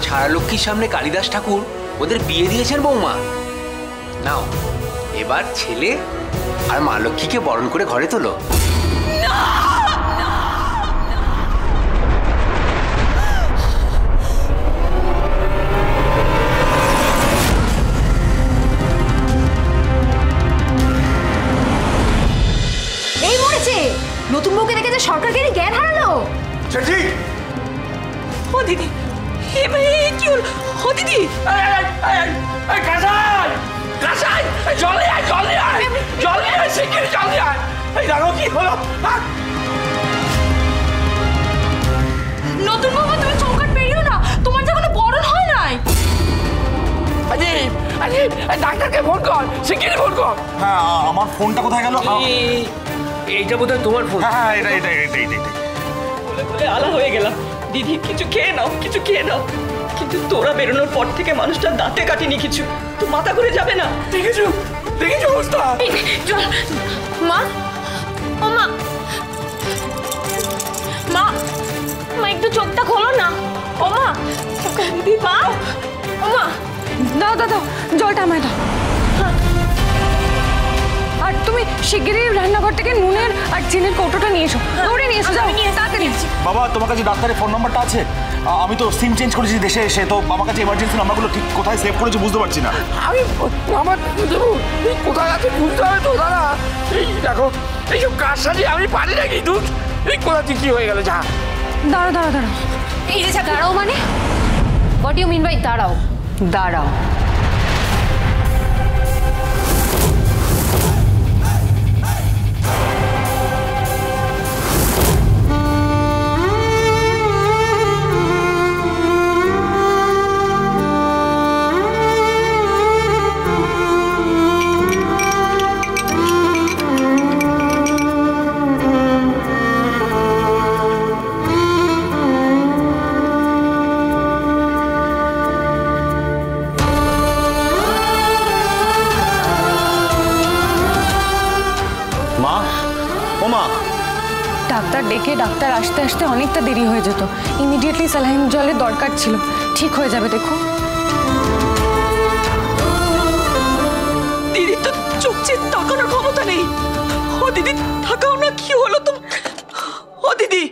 ছাড়া লক্ষ্মীর সামনে কালিদাস ঠাকুর ওদের বিয়ে দিয়েছেন বৌমা। নাও এবার ছেলে আর মা লক্ষ্মীকে বরণ করে ঘরে তোলো। এই মরেছে, নতুন বউকে দেখে যে সরকারকে জ্ঞান হারালো। ও দিদি, কি হল? ও দিদি, নতুন বউ তুমি চৌকাট পেরিও না, তোমার যে কোনো বরণ হয় নাই। ডাক্তারকে ফোন কর, শিগগিরই ফোন কর। হ্যাঁ, আমার ফোনটা কোথায় গেল? এইটা বোধহয় তোমার ফোন। হ্যাঁ, এটা বলে বলে আলা হয়ে গেলাম। দিদি কিছু খেয়ে নাও, কিছু খেয়ে নাও। কিন্তু তোরা বেরোনোর পর থেকে মানুষটা দাঁতে কাটেনি কিছু, তো মাথা ঘুরে যাবে না। দেখেছো অবস্থা। মা, ও মা, মা, মা একটু চোখটা খোলো না। ও মা, দিদি, মা, ও মা, দাও দাও দাও, জলটা আমায় দাও। আর তুমি শিগগিরই রান্নাঘর থেকে নুনের আর চিনির কৌটোটা নিয়ে এসো। দৌড়ে নিয়ে এসো, যাও তাড়াতাড়ি। বাবা, তোমার কাছে ডাক্তারের ফোন নাম্বারটা আছে? আমি তো সিম চেঞ্জ করেছি দেশে এসে, তো আমার কাছে এমার্জেন্সি নাম্বারগুলো ঠিক কোথায় সেভ করেছি বুঝতে পারছি না। আমি আমার দেবো কোথায় আছে বুঝতে হবে তো দাদা। এই দেখো, এইসব কাজ সাজিয়ে আমি পারি না কিন্তু এই কোথা থেকে কি হয়ে গেল। যা দাঁড়াও দাঁড়াও দাঁড়াও। এই যে দাঁড়াও মানে? হোয়াট ইউ মিন বাই দাঁড়াও? দাঁড়াও। ডাক্তার ডেকে ডাক্তার আসতে আসতে অনেকটা দেরি হয়ে যেত। ইমিডিয়েটলি স্যালাইন জলের দরকার ছিল। ঠিক হয়ে যাবে, দেখো। দিদি তো চোখ চেয়ে তাকানোর ক্ষমতা নেই। ও দিদি, তাকাও না, কি হলো তো? ও দিদি,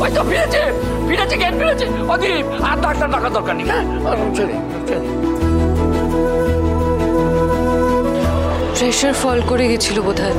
ওই তো ফিরেছে জ্ঞান ফিরেছে। অদীপ, আর ডাক্তার ডাকার দরকার নেই। হ্যাঁ, প্রেশার ফল করে গেছিল বোধহয়।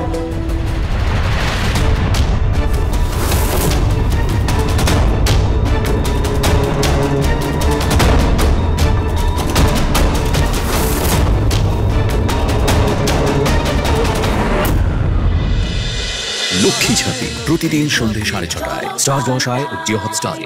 লক্ষ্মী ঝাঁপি প্রতিদিন সন্ধ্যে 6:30টায় স্টার জলসায় ও জিও হটস্টারে।